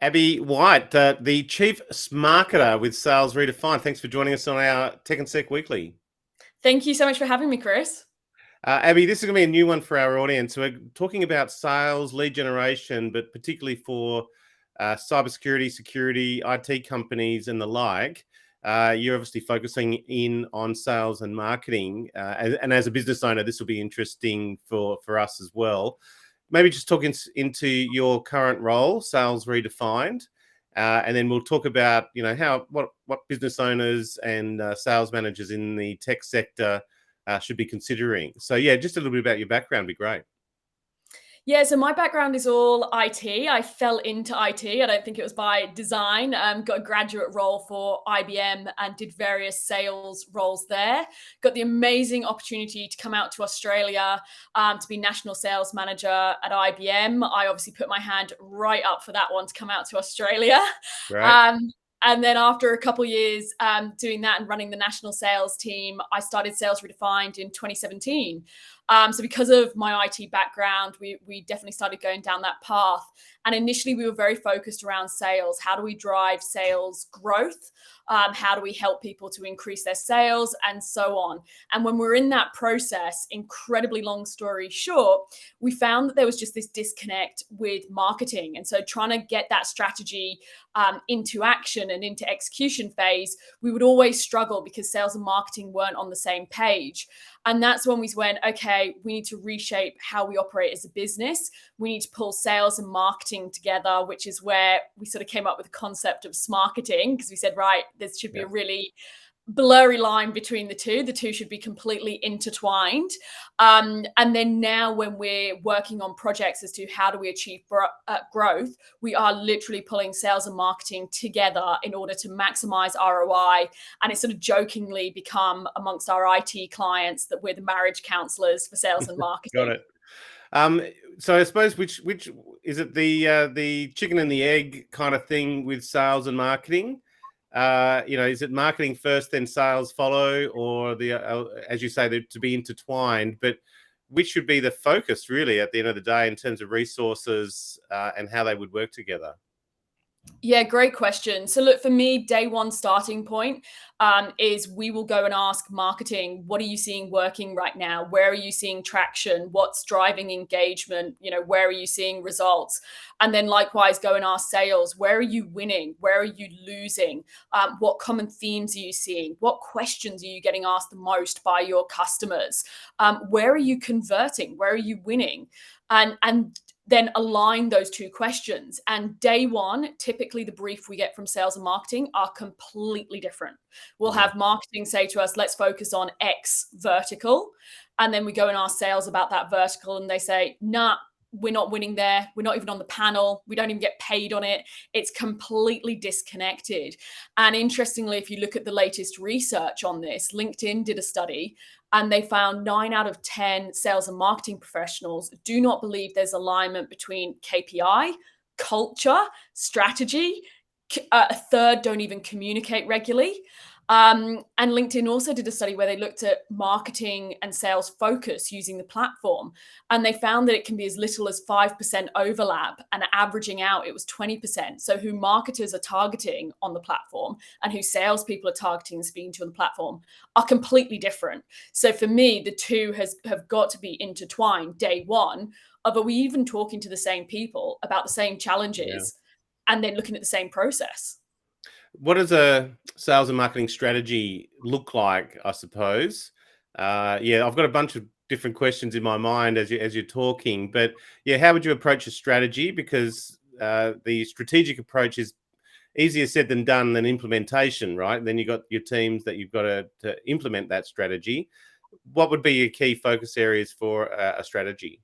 Abbie White, the Chief Smarketer with Sales Redefined. Thanks for joining us on our Tech and Sec Weekly. Thank you so much for having me, Chris. Abbie, this is going to be a new one for our audience. We're talking about sales, lead generation, but particularly for cybersecurity, security, IT companies and the like. You're obviously focusing in on sales and marketing. And as a business owner, this will be interesting for us as well. Maybe just talk into your current role, Sales Redefined, and then we'll talk about what business owners and sales managers in the tech sector should be considering. So yeah, just a little bit about your background would be great. Yeah, so my background is all IT. I fell into IT. I don't think it was by design. Got a graduate role for IBM and did various sales roles there. Got the amazing opportunity to come out to Australia to be national sales manager at IBM. I obviously put my hand right up for that one to come out to Australia. Right. And then after a couple of years doing that and running the national sales team, I started Sales Redefined in 2017. So because of my IT background, we definitely started going down that path. And initially, we were very focused around sales. How do we drive sales growth? How do we help people to increase their sales and so on? And when we're in that process, incredibly long story short, we found that there was just this disconnect with marketing. And so trying to get that strategy into action and into execution phase, we would always struggle because sales and marketing weren't on the same page. And that's when we went, okay, we need to reshape how we operate as a business. We need to pull sales and marketing together, which is where we sort of came up with the concept of Smarketing, because we said, right, there should be a really blurry line between the two. The two should be completely intertwined. And then now when we're working on projects as to how do we achieve growth, we are literally pulling sales and marketing together in order to maximize ROI. And it's sort of jokingly become amongst our IT clients that we're the marriage counselors for sales and marketing. Got it. So I suppose which is it, the chicken and the egg kind of thing with sales and marketing? Is it marketing first, then sales follow, or as you say, to be intertwined? But which should be the focus really at the end of the day in terms of resources and how they would work together? Yeah, great question. So look, for me, day one starting point is we will go and ask marketing, what are you seeing working right now? Where are you seeing traction? What's driving engagement? Where are you seeing results? And then likewise, go and ask sales, where are you winning? Where are you losing? What common themes are you seeing? What questions are you getting asked the most by your customers? Where are you converting? Where are you winning? And then align those two questions. And day one, typically the brief we get from sales and marketing are completely different. We'll have marketing say to us, let's focus on X vertical. And then we go and ask sales about that vertical and they say, nah, we're not winning there. We're not even on the panel. We don't even get paid on it. It's completely disconnected. And interestingly, if you look at the latest research on this, LinkedIn did a study and they found 9 out of 10 sales and marketing professionals do not believe there's alignment between KPI, culture, strategy. A third don't even communicate regularly. And LinkedIn also did a study where they looked at marketing and sales focus using the platform. And they found that it can be as little as 5% overlap, and averaging out, it was 20%. So who marketers are targeting on the platform and who salespeople are targeting and speaking to on the platform are completely different. So for me, the two have got to be intertwined day one of, are we even talking to the same people about the same challenges and then looking at the same process? What does a sales and marketing strategy look like, I suppose? I've got a bunch of different questions in my mind as you're talking, but how would you approach a strategy? Because the strategic approach is easier said than done than implementation, right? And then you've got your teams that you've got to implement that strategy. What would be your key focus areas for a strategy?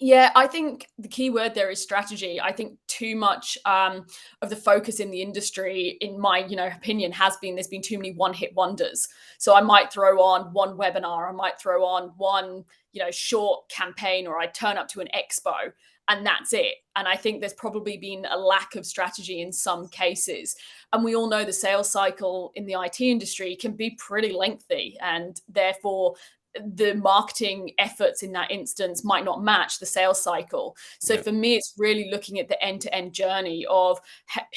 Yeah, I think the key word there is strategy. I think too much of the focus in the industry, in my opinion, has been there's been too many one-hit wonders. So I might throw on one webinar, I might throw on one short campaign, or I turn up to an expo and that's it. And I think there's probably been a lack of strategy in some cases. And we all know the sales cycle in the IT industry can be pretty lengthy, and therefore the marketing efforts in that instance might not match the sales cycle. So for me, it's really looking at the end-to-end journey of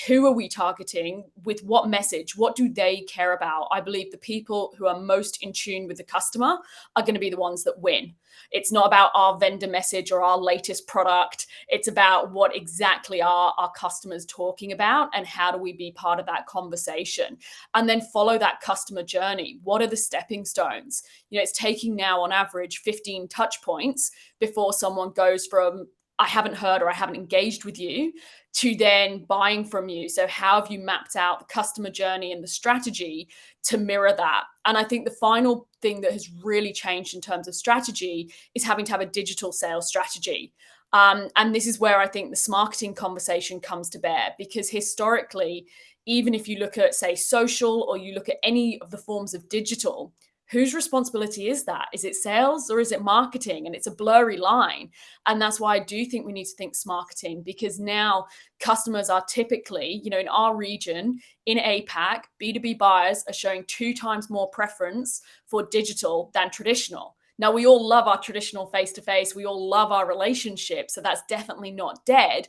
who are we targeting, with what message, what do they care about? I believe the people who are most in tune with the customer are going to be the ones that win. It's not about our vendor message or our latest product. It's about what exactly are our customers talking about and how do we be part of that conversation, and then follow that customer journey. What are the stepping stones? It's taking now on average 15 touch points before someone goes from I haven't heard or I haven't engaged with you to then buying from you. So how have you mapped out the customer journey and the strategy to mirror that? And I think the final thing that has really changed in terms of strategy is having to have a digital sales strategy. And this is where I think the Smarketing conversation comes to bear, because historically, even if you look at, say, social, or you look at any of the forms of digital, whose responsibility is that? Is it sales or is it marketing? And it's a blurry line. And that's why I do think we need to think Smarketing, because now customers are typically, in our region, in APAC, B2B buyers are showing 2 times more preference for digital than traditional. Now, we all love our traditional face-to-face. We all love our relationships. So that's definitely not dead.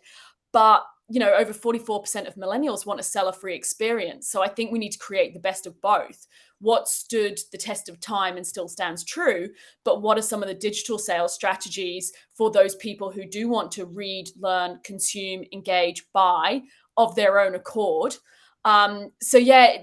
But over 44% of millennials want a seller-free experience. So I think we need to create the best of both. What stood the test of time and still stands true, but what are some of the digital sales strategies for those people who do want to read, learn, consume, engage, buy of their own accord? To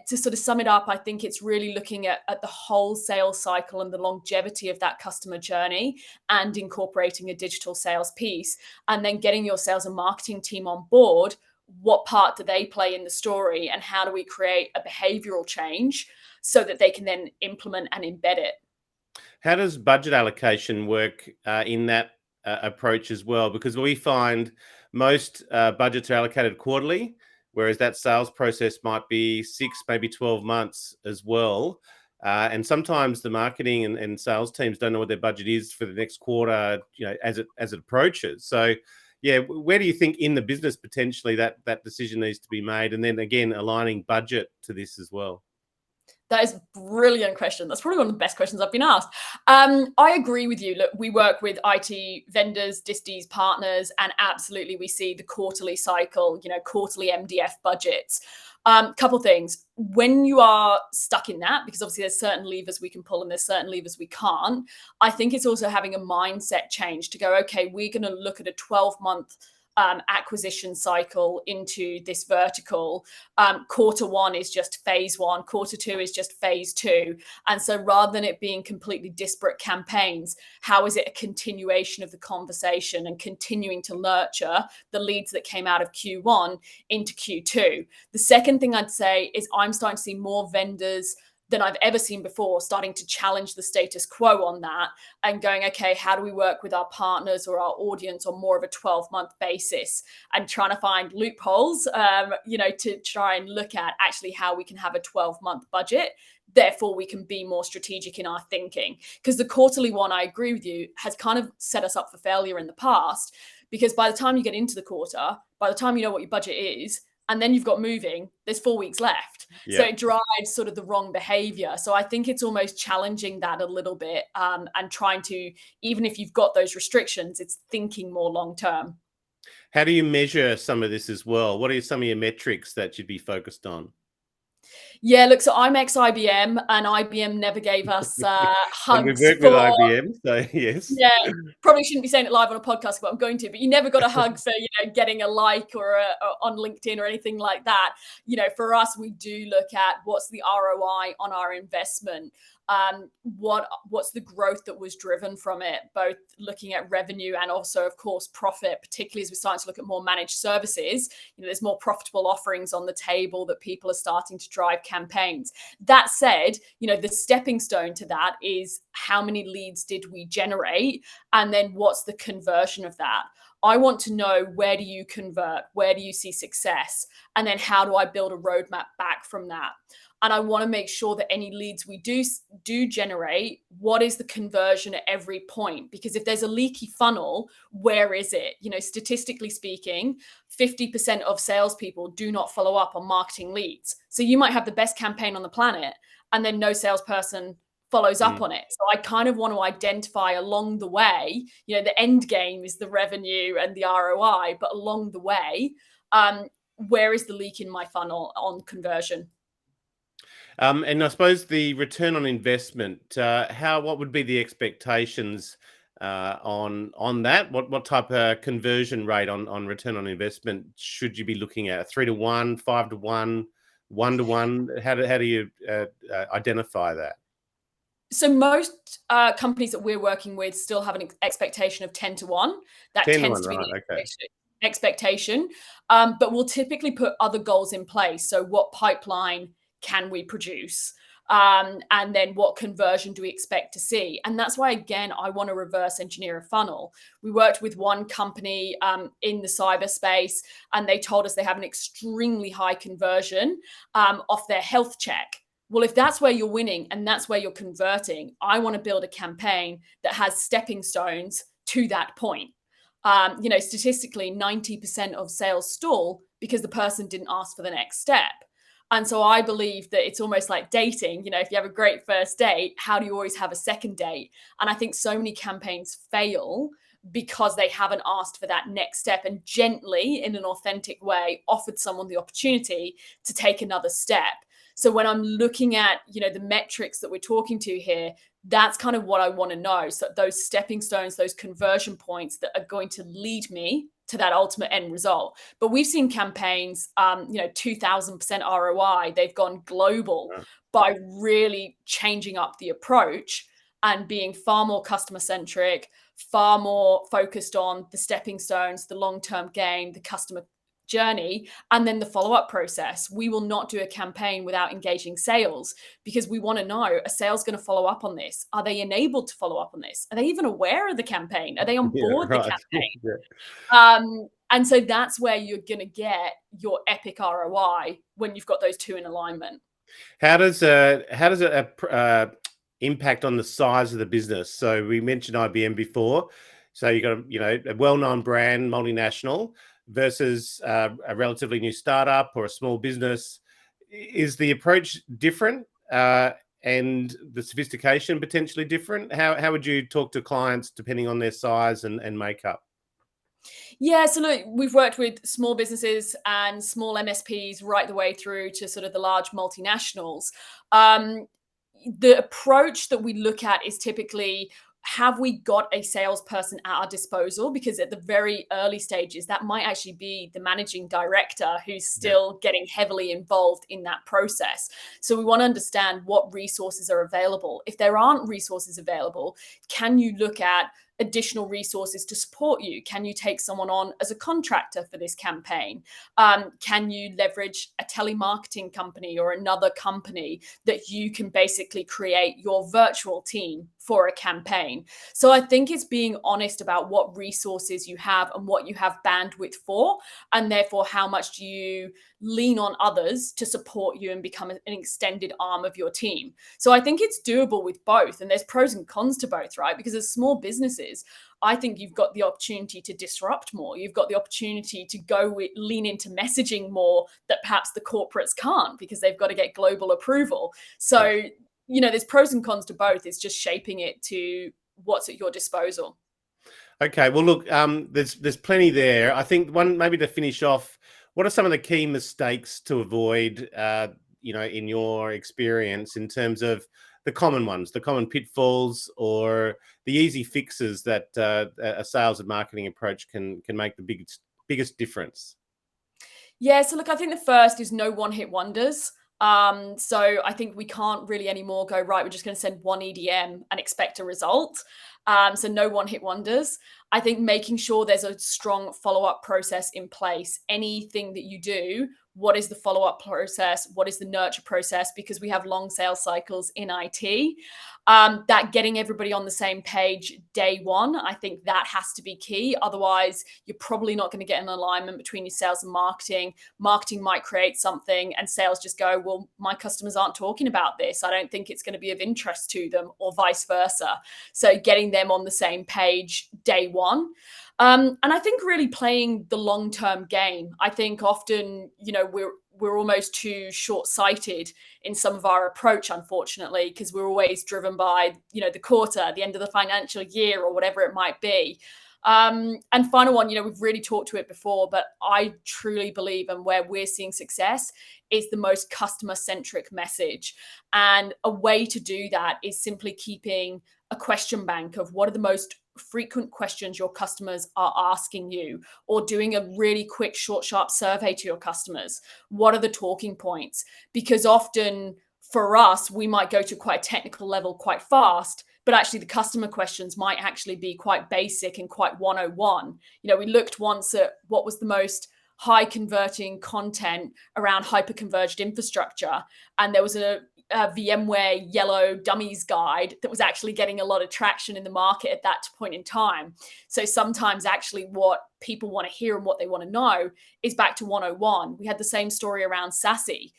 sort of sum it up, I think it's really looking at the whole sales cycle and the longevity of that customer journey, and incorporating a digital sales piece, and then getting your sales and marketing team on board. What part do they play in the story, and how do we create a behavioral change so that they can then implement and embed it? How does budget allocation work in that approach as well? Because we find most budgets are allocated quarterly, whereas that sales process might be 6, maybe 12 months as well. And sometimes the marketing and sales teams don't know what their budget is for the next quarter, as it approaches. So, where do you think in the business potentially that decision needs to be made? And then again, aligning budget to this as well. That is a brilliant question. That's probably one of the best questions I've been asked. I agree with you. Look, we work with IT vendors, disties, partners, and absolutely we see the quarterly cycle, quarterly MDF budgets. Couple things. When you are stuck in that, because obviously there's certain levers we can pull and there's certain levers we can't, I think it's also having a mindset change to go, okay, we're going to look at a 12-month acquisition cycle into this vertical. Quarter 1 is just phase 1, quarter 2 is just phase 2. And so rather than it being completely disparate campaigns, how is it a continuation of the conversation and continuing to nurture the leads that came out of Q1 into Q2? The second thing I'd say is I'm starting to see more vendors than I've ever seen before starting to challenge the status quo on that, and going, okay, how do we work with our partners or our audience on more of a 12-month basis, and trying to find loopholes, to try and look at actually how we can have a 12-month budget. Therefore, we can be more strategic in our thinking. Because the quarterly one, I agree with you, has kind of set us up for failure in the past, because by the time you get into the quarter, by the time you know what your budget is, and then you've got moving, there's 4 weeks left. Yeah. So it drives sort of the wrong behavior. So I think it's almost challenging that a little bit, and trying to, even if you've got those restrictions, it's thinking more long term. How do you measure some of this as well? What are some of your metrics that you'd be focused on? Yeah, look, so I'm ex-IBM, and IBM never gave us hugs. And we've worked with IBM, so yes. Yeah, probably shouldn't be saying it live on a podcast, but I'm going to. But you never got a hug for getting a like or on LinkedIn or anything like that. For us, we do look at what's the ROI on our investment. What's the growth that was driven from it, both looking at revenue and also, of course, profit, particularly as we're starting to look at more managed services. There's more profitable offerings on the table that people are starting to drive campaigns. That said, the stepping stone to that is how many leads did we generate, and then what's the conversion of that? I want to know, where do you convert? Where do you see success? And then how do I build a roadmap back from that? And I want to make sure that any leads we do generate, what is the conversion at every point? Because if there's a leaky funnel, where is it? Statistically speaking, 50% of salespeople do not follow up on marketing leads. So you might have the best campaign on the planet, and then no salesperson follows up Mm. on it. So I kind of want to identify along the way, the end game is the revenue and the ROI, but along the way, where is the leak in my funnel on conversion? And I suppose the return on investment, what would be the expectations on that? What type of conversion rate on return on investment should you be looking at? 3 to 1, 5 to 1, 1 to 1? How do you identify that? So most companies that we're working with still have an expectation of 10 to 1. That 10 to tends 1, to be right? the Okay. expectation. But we'll typically put other goals in place. So what pipeline can we produce? And then what conversion do we expect to see? And that's why, again, I want to reverse engineer a funnel. We worked with one company in the cyberspace, and they told us they have an extremely high conversion off their health check. Well, if that's where you're winning and that's where you're converting, I want to build a campaign that has stepping stones to that point. Statistically, 90% of sales stall because the person didn't ask for the next step. And so I believe that it's almost like dating. If you have a great first date, how do you always have a second date? And I think so many campaigns fail because they haven't asked for that next step and gently, in an authentic way, offered someone the opportunity to take another step. So when I'm looking at, the metrics that we're talking to here, that's kind of what I want to know. So those stepping stones, those conversion points that are going to lead me to that ultimate end result. But we've seen campaigns, 2000% ROI. They've gone global Right. by really changing up the approach and being far more customer centric, far more focused on the stepping stones, the long-term gain, the customer journey, and then the follow-up process. We will not do a campaign without engaging sales because we want to know, are sales going to follow up on this? Are they enabled to follow up on this? Are they even aware of the campaign? Are they on Yeah, board the right. campaign? Yeah. And so that's where you're going to get your epic ROI when you've got those two in alignment. How does it impact on the size of the business? So we mentioned IBM before. So you got a well-known brand, multinational, versus a relatively new startup or a small business. Is the approach different, and the sophistication potentially different? How would you talk to clients depending on their size and makeup? Yeah, so look, we've worked with small businesses and small MSPs right the way through to sort of the large multinationals. Um, the approach that we look at is typically, have we got a salesperson at our disposal? Because at the very early stages, that might actually be the managing director who's Yeah. still getting heavily involved in that process. So we want to understand what resources are available. If there aren't resources available, can you look at additional resources to support you? Can you take someone on as a contractor for this campaign? Can you leverage a telemarketing company or another company that you can basically create your virtual team for a campaign? So I think it's being honest about what resources you have and what you have bandwidth for, and therefore how much do you lean on others to support you and become an extended arm of your team. So I think it's doable with both, and there's pros and cons to both, right? Because as small businesses, I think you've got the opportunity to disrupt more. You've got the opportunity to lean into messaging more that perhaps the corporates can't because they've got to get global approval. So, there's pros and cons to both. It's just shaping it to what's at your disposal. Okay. Well, look, there's plenty there. I think one maybe to finish off. What are some of the key mistakes to avoid? In your experience, in terms of the common ones, the common pitfalls, or the easy fixes that a sales and marketing approach can make the biggest difference. Yeah, so look, I think the first is no one-hit wonders. So I think we can't really anymore go, right, we're just going to send one EDM and expect a result. So no one-hit wonders. I think making sure there's a strong follow-up process in place. Anything that you do, what is the follow-up process? What is the nurture process? Because we have long sales cycles in IT. That getting everybody on the same page day one, I think that has to be key. Otherwise, you're probably not going to get an alignment between your sales and marketing. Marketing might create something and sales just go, well, my customers aren't talking about this. I don't think it's going to be of interest to them, or vice versa. So getting them on the same page day one. And I think really playing the long-term game. I think often, we're almost too short-sighted in some of our approach, unfortunately, because we're always driven by, the quarter, the end of the financial year, or whatever it might be. And final one, we've really talked to it before, but I truly believe, and where we're seeing success is the most customer-centric message. And a way to do that is simply keeping a question bank of what are the most frequent questions your customers are asking you, or doing a really quick, short, sharp survey to your customers. What are the talking points? Because often for us, we might go to quite a technical level quite fast, but actually the customer questions might actually be quite basic and quite 101. We looked once at what was the most high converting content around hyper-converged infrastructure, and there was a VMware yellow dummies guide that was actually getting a lot of traction in the market at that point in time. So sometimes actually what people want to hear and what they want to know is back to 101. We had the same story around SASE.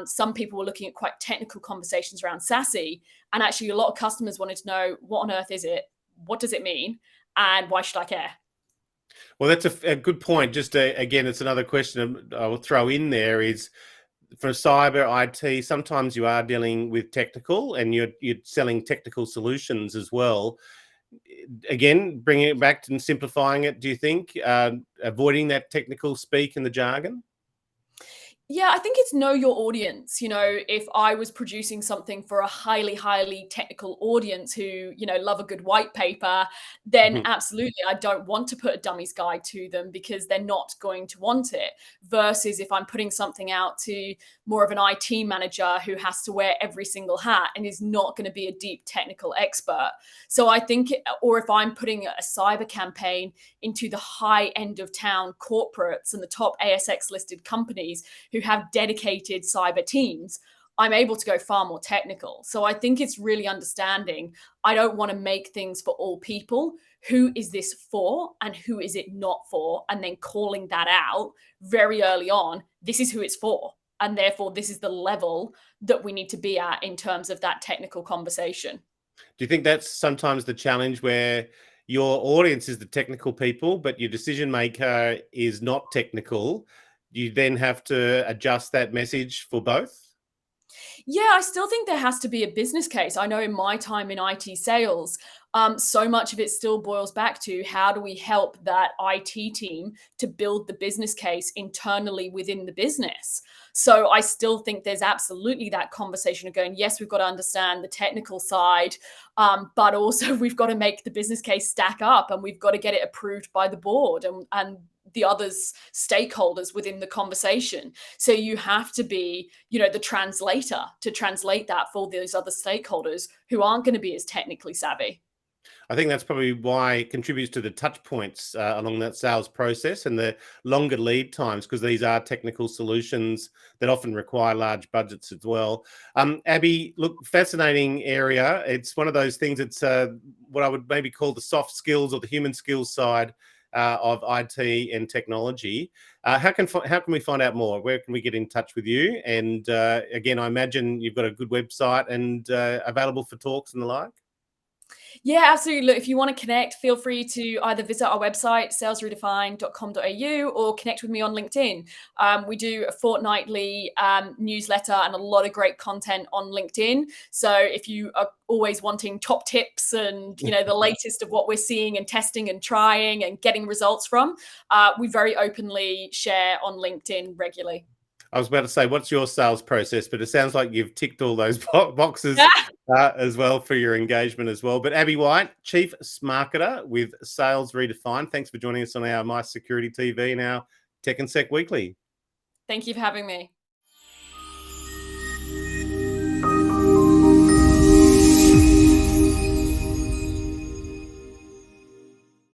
Some people were looking at quite technical conversations around SASE, and actually a lot of customers wanted to know, what on earth is it? What does it mean? And why should I care? Well, that's a good point. Just again, it's another question I will throw in there is, for cyber IT, sometimes you are dealing with technical and you're selling technical solutions as well. Again, bringing it back and simplifying it, do you think avoiding that technical speak and the jargon? Yeah, I think it's know your audience. If I was producing something for a highly, highly technical audience who, love a good white paper, then absolutely, I don't want to put a dummy's guide to them because they're not going to want it. Versus if I'm putting something out to more of an IT manager who has to wear every single hat and is not going to be a deep technical expert. So I think, or if I'm putting a cyber campaign into the high end of town corporates and the top ASX listed companies who have dedicated cyber teams, I'm able to go far more technical. So I think it's really understanding, I don't want to make things for all people. Who is this for and who is it not for? And then calling that out very early on, this is who it's for. And therefore, this is the level that we need to be at in terms of that technical conversation. Do you think that's sometimes the challenge, where your audience is the technical people, but your decision maker is not technical? You then have to adjust that message for both? Yeah, I still think there has to be a business case. I know in my time in IT sales, so much of it still boils back to how do we help that IT team to build the business case internally within the business. So I still think there's absolutely that conversation of going, yes, we've got to understand the technical side, but also we've got to make the business case stack up and we've got to get it approved by the board and the others stakeholders within the conversation. So you have to be, the translator to translate that for those other stakeholders who aren't going to be as technically savvy. I think that's probably why it contributes to the touch points along that sales process and the longer lead times, because these are technical solutions that often require large budgets as well. Abbie, look, fascinating area. It's one of those things. It's what I would maybe call the soft skills or the human skills side of IT and technology. How can we find out more? Where can we get in touch with you? And again, I imagine you've got a good website and available for talks and the like. Yeah, absolutely. Look, if you want to connect, feel free to either visit our website, salesredefined.com.au, or connect with me on LinkedIn. We do a fortnightly newsletter and a lot of great content on LinkedIn. So if you are always wanting top tips and the latest of what we're seeing and testing and trying and getting results from, we very openly share on LinkedIn regularly. I was about to say, what's your sales process? But it sounds like you've ticked all those boxes as well for your engagement as well. But Abbie White, Chief Smarketer with Sales Redefined, thanks for joining us on our MySecurityTV and our Tech and Sec Weekly. Thank you for having me.